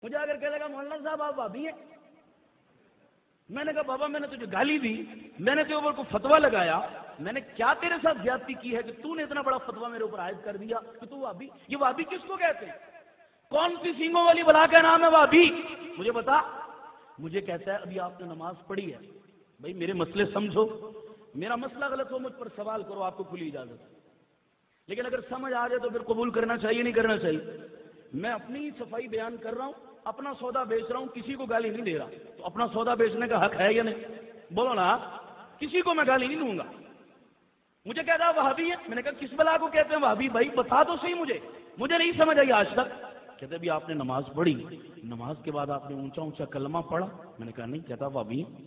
مجھے اگر کہے گا مولانا صاحب آپ وہابی ہیں، میں نے کہا بابا میں نے تجھے گالی دی، میں نے تیرے اوپر کو فتویٰ لگایا، میں نے کیا تیرے ساتھ زیادتی کی ہے کہ تو نے اتنا بڑا فتویٰ میرے اوپر عائد کر دیا کہ تو وہابی؟ یہ وہابی کس کو کہتے ہیں؟ کون سی سینگوں والی بلا کا نام ہے وہابی؟ مجھے بتا۔ مجھے کہتا ہے ابھی آپ نے نماز پڑھی ہے، بھائی میرے مسئلے سمجھو، میرا مسئلہ غلط ہو مجھ پر سوال کرو، آپ کو کھلی اجازت ہے، لیکن اگر سمجھ آ جائے تو پھر قبول کرنا چاہیے نہیں کرنا چاہیے؟ میں اپنی صفائی بیان کر رہا ہوں، اپنا سودا بیچ رہا ہوں، کسی کو گالی نہیں دے رہا، تو اپنا سودا بیچنے کا حق ہے یا نہیں؟ بولو نا، کسی کو میں گالی نہیں دوں گا۔ مجھے کہتا ہے وہابی ہے، میں نے کہا کس بلا کو کہتے ہیں وہابی؟ بھائی بتا تو صحیح، مجھے نہیں سمجھ آئی آج تک۔ کہتے بھی آپ نے نماز پڑھی، نماز کے بعد آپ نے اونچا اونچا کلمہ پڑھا؟ میں نے کہا نہیں۔ کہتا وہابی ہے،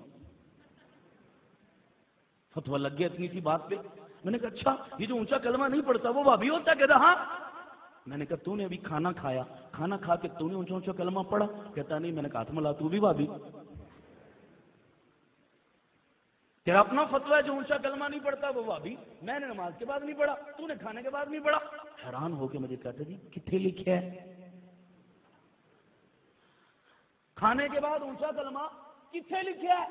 فتویٰ لگ گیا اتنی سی بات پہ۔ میں نے کہا اچھا یہ جو اونچا کلمہ نہیں پڑھتا وہ وہابی ہوتا؟ کہتا ہاں۔ میں نے کہا تو نے ابھی کھانا کھایا، کھانا کھا کے تو نے اونچا اونچا کلمہ پڑھا؟ کہتا نہیں۔ میں نے کہا ملا تو بھی وہابی، تیرا اپنا فتویٰ ہے جو اونچا کلمہ نہیں پڑھتا وہ وہابی، میں نے نماز کے بعد نہیں پڑھا، تو نے کھانے کے بعد نہیں پڑھا۔ حیران ہو کے مجھے کہتے جی کتنے لکھا ہے کھانے کے بعد اونچا کلمہ؟ کتنے لکھا ہے؟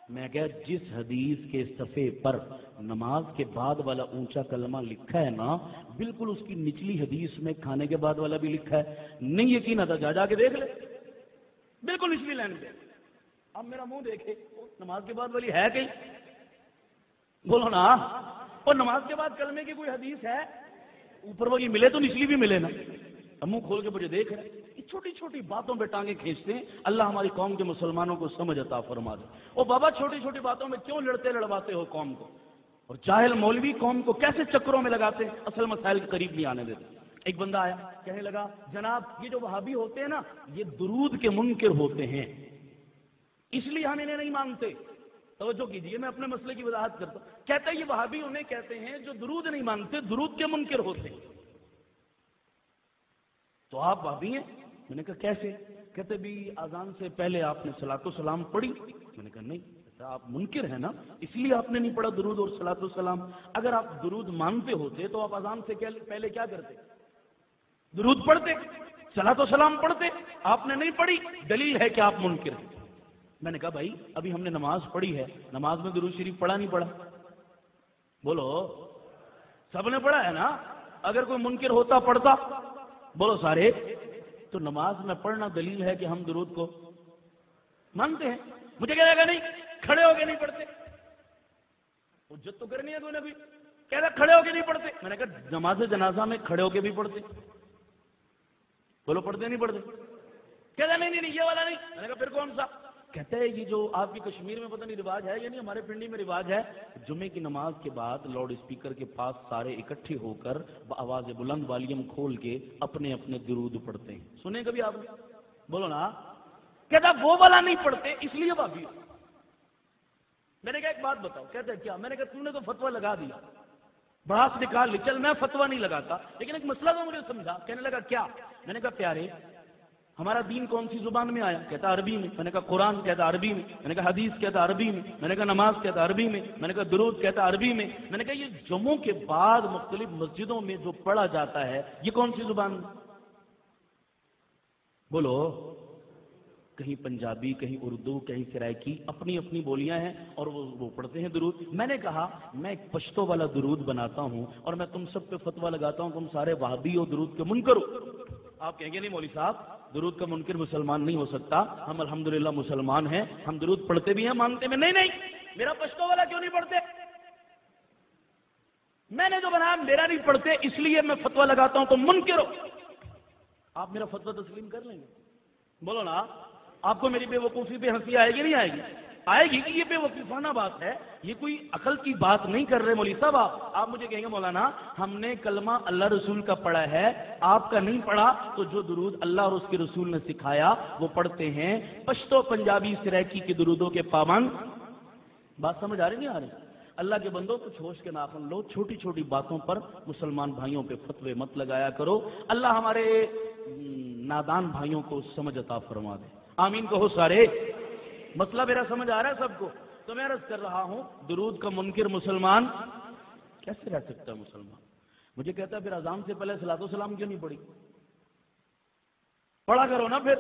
میں کہا جس حدیث کے صفحے پر نماز کے بعد والا اونچا کلمہ لکھا ہے نا، بالکل اس کی نچلی حدیث میں کھانے کے بعد والا بھی لکھا ہے۔ نہیں یقین آتا جا کے دیکھ لے، بالکل نچلی لائن پہ۔ اب میرا منہ دیکھے نماز کے بعد والی ہے کہیں؟ بولو نا۔ اور نماز کے بعد کلمے کی کوئی حدیث ہے؟ اوپر والی ملے تو نچلی بھی ملے نا۔ اب منہ کھول کے مجھے دیکھ رہے، چھوٹی چھوٹی باتوں پہ ٹانگیں کھینچتے ہیں۔ اللہ ہماری قوم کے مسلمانوں کو سمجھ عطا فرما دے۔ او بابا چھوٹی چھوٹی باتوں میں کیوں لڑواتے ہو قوم کو؟ اور جاہل مولوی قوم کو کیسے چکروں میں لگاتے ہیں، اصل مسائل کے قریب نہیں آنے دیتے۔ ایک بندہ آیا کہنے لگا جناب یہ جو وہابی ہوتے ہیں نا یہ درود کے منکر ہوتے ہیں، اس لیے ہم انہیں نہیں مانتے۔ توجہ کیجئے میں اپنے مسئلے کی وضاحت کرتا ہوں۔ کہتا ہے یہ وہابی انہیں کہتے ہیں جو درود نہیں مانتے، درود کے منکر ہوتے ہیں۔ تو آپ وہابی ہیں؟ میں نے کہا کیسے؟ کہتے بھی اذان سے پہلے آپ نے صلاۃ و سلام پڑھی؟ میں نے کہا نہیں۔ کہتا آپ منکر ہیں نا اس لیے آپ نے نہیں پڑھا درود اور صلاۃ و سلام۔ اگر آپ درود مانتے ہوتے تو آپ اذان سے پہلے کیا کرتے؟ درود پڑھتے، صلاۃ و سلام پڑھتے۔ آپ نے نہیں پڑھی، دلیل ہے کہ آپ منکر ہیں۔ میں نے کہا بھائی ابھی ہم نے نماز پڑھی ہے، نماز میں درود شریف پڑھا نہیں پڑھا؟ بولو، سب نے پڑھا ہے نا۔ اگر کوئی منکر ہوتا پڑھتا؟ بولو سارے۔ تو نماز میں پڑھنا دلیل ہے کہ ہم درود کو مانتے ہیں۔ مجھے کہہ گا نہیں کھڑے ہو کے نہیں پڑھتے، حجت تو کرنی ہے کوئی نہ کوئی۔ کہہ رہا کھڑے ہو کے نہیں پڑھتے۔ میں نے کہا نماز جنازہ میں کھڑے ہو کے بھی پڑھتے؟ بولو پڑھتے نہیں پڑھتے؟ کہتا نہیں یہ والا نہیں۔ میں نے کہا پھر کون سا؟ کہتا ہے یہ جو آپ کی کشمیر میں پتہ نہیں رواج ہے یا نہیں، ہمارے پنڈی میں رواج ہے، جمعے کی نماز کے بعد لاؤڈ اسپیکر کے پاس سارے اکٹھے ہو کر آواز بلند والیوم کھول کے اپنے اپنے درود پڑھتے ہیں۔ سنے کبھی آپ نے؟ بولو نا۔ کہتا وہ والا نہیں پڑھتے اس لیے وہابی ہو۔ میں نے کہا ایک بات بتاؤ۔ کہتا ہے کیا؟ میں نے کہا تم نے تو فتویٰ لگا دیا، بڑاس نکال لی، چل میں فتویٰ نہیں لگاتا لیکن ایک مسئلہ تو مجھے سمجھا۔ کہنے لگا کیا؟ میں نے کہا پیارے ہمارا دین کون سی زبان میں آیا؟ کہتا عربی میں۔ میں نے کہا قرآن؟ کہتا عربی میں۔ میں نے کہا حدیث؟ کہتا عربی میں۔ میں نے کہا نماز؟ کہتا عربی میں۔ میں نے کہا درود؟ کہتا عربی میں۔ میں نے کہا یہ جمعوں کے بعد مختلف مسجدوں میں جو پڑھا جاتا ہے یہ کون سی زبان میں؟ بولو، کہیں پنجابی، کہیں اردو، کہیں سرائکی، اپنی اپنی بولیاں ہیں اور وہ پڑھتے ہیں درود۔ میں نے کہا میں ایک پشتو والا درود بناتا ہوں اور میں تم سب پہ فتویٰ لگاتا ہوں تم سارے وہابی ہو، درود کے منکر ہو۔ آپ کہیں گے نہیں مولوی صاحب درود کا منکر مسلمان نہیں ہو سکتا، ہم الحمدللہ مسلمان ہیں، ہم درود پڑھتے بھی ہیں، مانتے بھی۔ نہیں میرا پشتو والا کیوں نہیں پڑھتے؟ میں نے جو بنایا میرا نہیں پڑھتے اس لیے میں فتویٰ لگاتا ہوں تم منکر ہو۔ آپ میرا فتویٰ تسلیم کر لیں گے؟ بولو نا۔ آپ کو میری بے وقوفی پہ ہنسی آئے گی نہیں آئے گی؟ آئے گی کہ یہ بے وقوفانہ بات ہے، یہ کوئی عقل کی بات نہیں کر رہے مولوی صاحب۔ آپ مجھے کہیں گے مولانا ہم نے کلمہ اللہ رسول کا پڑھا ہے آپ کا نہیں پڑھا، تو جو درود اللہ اور اس کے رسول نے سکھایا وہ پڑھتے ہیں۔ پشتو پنجابی سرائکی کے درودوں کے پابند۔ بات سمجھ آ رہی نہیں آ رہی؟ اللہ کے بندوں کچھ ہوش کے ناخن لو، چھوٹی چھوٹی باتوں پر مسلمان بھائیوں پہ فتوے مت لگایا کرو۔ اللہ ہمارے نادان بھائیوں کو سمجھ عطا فرما دے، آمین کہو سارے۔ مسئلہ میرا سمجھ آ رہا ہے سب کو؟ تو میں عرض کر رہا ہوں درود کا منکر مسلمان کیسے رہ سکتا ہے مسلمان؟ مجھے کہتا ہے پھر اذان سے پہلے صلاۃ و سلام کیوں نہیں پڑھی؟ پڑھا کرو نا پھر،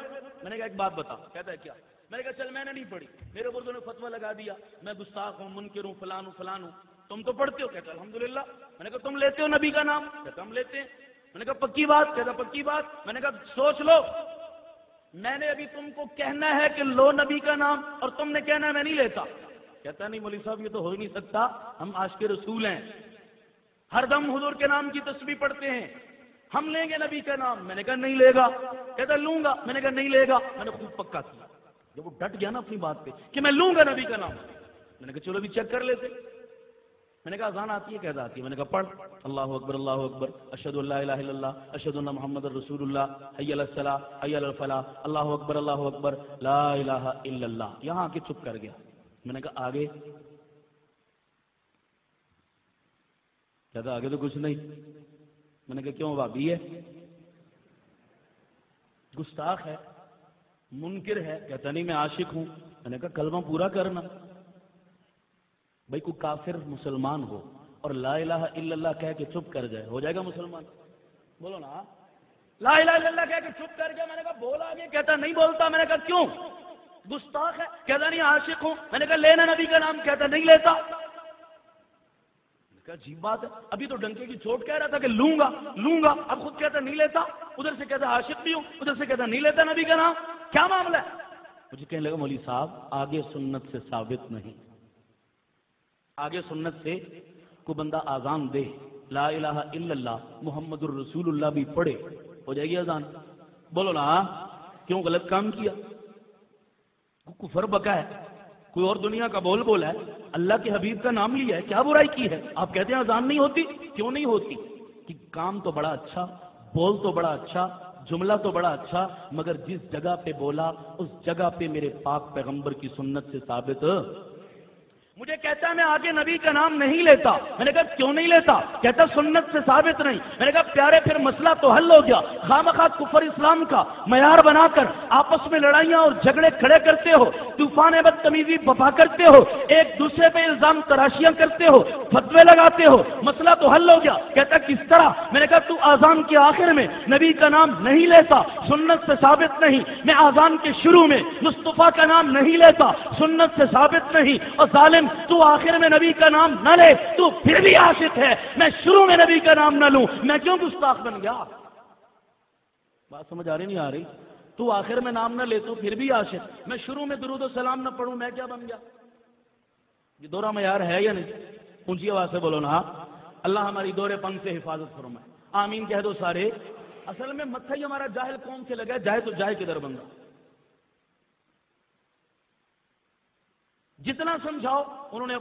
میں نے کہا ایک بات بتا. کہتا ہے کیا؟ میں نے کہا چل میں نے نہیں پڑھی, میرے بزرگوں نے فتویٰ لگا دیا, میں گستاخ ہوں, منکر ہوں, فلان ہوں فلان ہوں. تم تو پڑھتے ہو. کہتا الحمدللہ. میں نے کہا تم لیتے ہو نبی کا نام؟ کہتا ہم لیتے ہیں. میں نے کہا پکی بات؟ کہتا پکی بات. میں نے کہا سوچ لو, میں نے ابھی تم کو کہنا ہے کہ لو نبی کا نام, اور تم نے کہنا ہے میں نہیں لیتا. کہتا نہیں مولوی صاحب یہ تو ہو ہی نہیں سکتا, ہم عاشق رسول ہیں, ہر دم حضور کے نام کی تسبیح پڑھتے ہیں, ہم لیں گے نبی کا نام. میں نے کہا نہیں لے گا. کہتا لوں گا. میں نے کہا نہیں لے گا. میں نے خوب پکا کیا. جب وہ ڈٹ گیا نا اپنی بات پہ کہ میں لوں گا نبی کا نام, میں نے کہا چلو بھی چیک کر لیتے. میں نے کہا اذان آتی ہے؟ کہتا آتی ہے. میں نے کہا پڑھ اللہ اکبر اللہ اکبر اشہد ان لا الہ الا اللہ اشہد ان محمد رسول اللہ حی علی الصلاۃ حی علی الفلاح اللہ اکبر لا الہ الا اللہ. یہاں آ کے چپ کر گیا. میں نے کہا آگے؟ کہتا آگے تو کچھ نہیں. میں نے کہا کیوں بھابی ہے, گستاخ ہے, منکر ہے؟ کہتا نہیں میں عاشق ہوں. میں نے کہا کلمہ پورا کرنا. بھائی کوئی کافر مسلمان ہو اور لا الہ الا اللہ کہہ کے چپ کر جائے, ہو جائے گا مسلمان؟ بولو نا. لا الہ الا اللہ کہہ کے چپ کر گیا. میں نے کہا بولا آگے. کہتا نہیں بولتا. میں نے کہا کیوں؟ گستاخ ہے. کہتا نہیں عاشق ہوں. میں نے کہا لینا نبی کا نام. کہتا نہیں لیتا. عجیب بات ہے, ابھی تو ڈنکے کی چوٹ کہہ رہا تھا کہ لوں گا لوں گا, اب خود کہتا نہیں لیتا. ادھر سے کہتا عاشق بھی ہوں, ادھر سے کہتا نہیں لیتا نبی کا نام. کیا معاملہ ہے؟ مجھے کہنے لگا مولوی صاحب آگے سنت سے ثابت نہیں. آگے سنت سے کوئی بندہ اذان دے لا الہ الا اللہ محمد الرسول اللہ بھی پڑھے, ہو جائے گی اذان؟ بولو نا. کیوں غلط کام کیا؟ کفر بکا ہے, کوئی اور دنیا کا بول بولا ہے, اللہ کے حبیب کا نام لیا ہے, کیا برائی کی ہے؟ آپ کہتے ہیں اذان نہیں ہوتی. کیوں نہیں ہوتی؟ کہ کام تو بڑا اچھا, بول تو بڑا اچھا, جملہ تو بڑا اچھا, مگر جس جگہ پہ بولا اس جگہ پہ میرے پاک پیغمبر کی سنت سے ثابت. مجھے کہتا ہے میں آگے نبی کا نام نہیں لیتا. میں نے کہا کیوں نہیں لیتا؟ کہتا سنت سے ثابت نہیں. میں نے کہا پیارے پھر مسئلہ تو حل ہو گیا. خامخواہ کفر اسلام کا معیار بنا کر آپس میں لڑائیاں اور جھگڑے کھڑے کرتے ہو, طوفان بدتمیزی بپا کرتے ہو, ایک دوسرے پہ الزام تراشیاں کرتے ہو, فتوے لگاتے ہو, مسئلہ تو حل ہو گیا. کہتا کس طرح؟ میں نے کہا تو اذان کے آخر میں نبی کا نام نہیں لیتا, سنت سے ثابت نہیں. میں اذان کے شروع میں مصطفیٰ کا نام نہیں لیتا, سنت سے ثابت نہیں. اور ظالم تو آخر میں نبی کا نام نہ لے تو پھر بھی عاشق ہے, میں شروع میں نبی کا نام نہ لوں, میں کیوں گستاخ بن گیا؟ بات سمجھ آ رہی نہیں آ رہی؟ تو آخر میں نام نہ لے تو پھر بھی عاشق, میں شروع میں درود و سلام نہ پڑھوں, میں کیا بن گیا؟ یہ دورہ معیار ہے یا نہیں؟ اونچی آواز سے بولو نا. اللہ ہماری دورے پنگ سے حفاظت فرمائے, آمین کہہ دو سارے. اصل میں متھا ہی ہمارا جاہل قوم سے لگا, جائے تو جائے کدھر بندہ. جتنا سمجھاؤ انہوں نے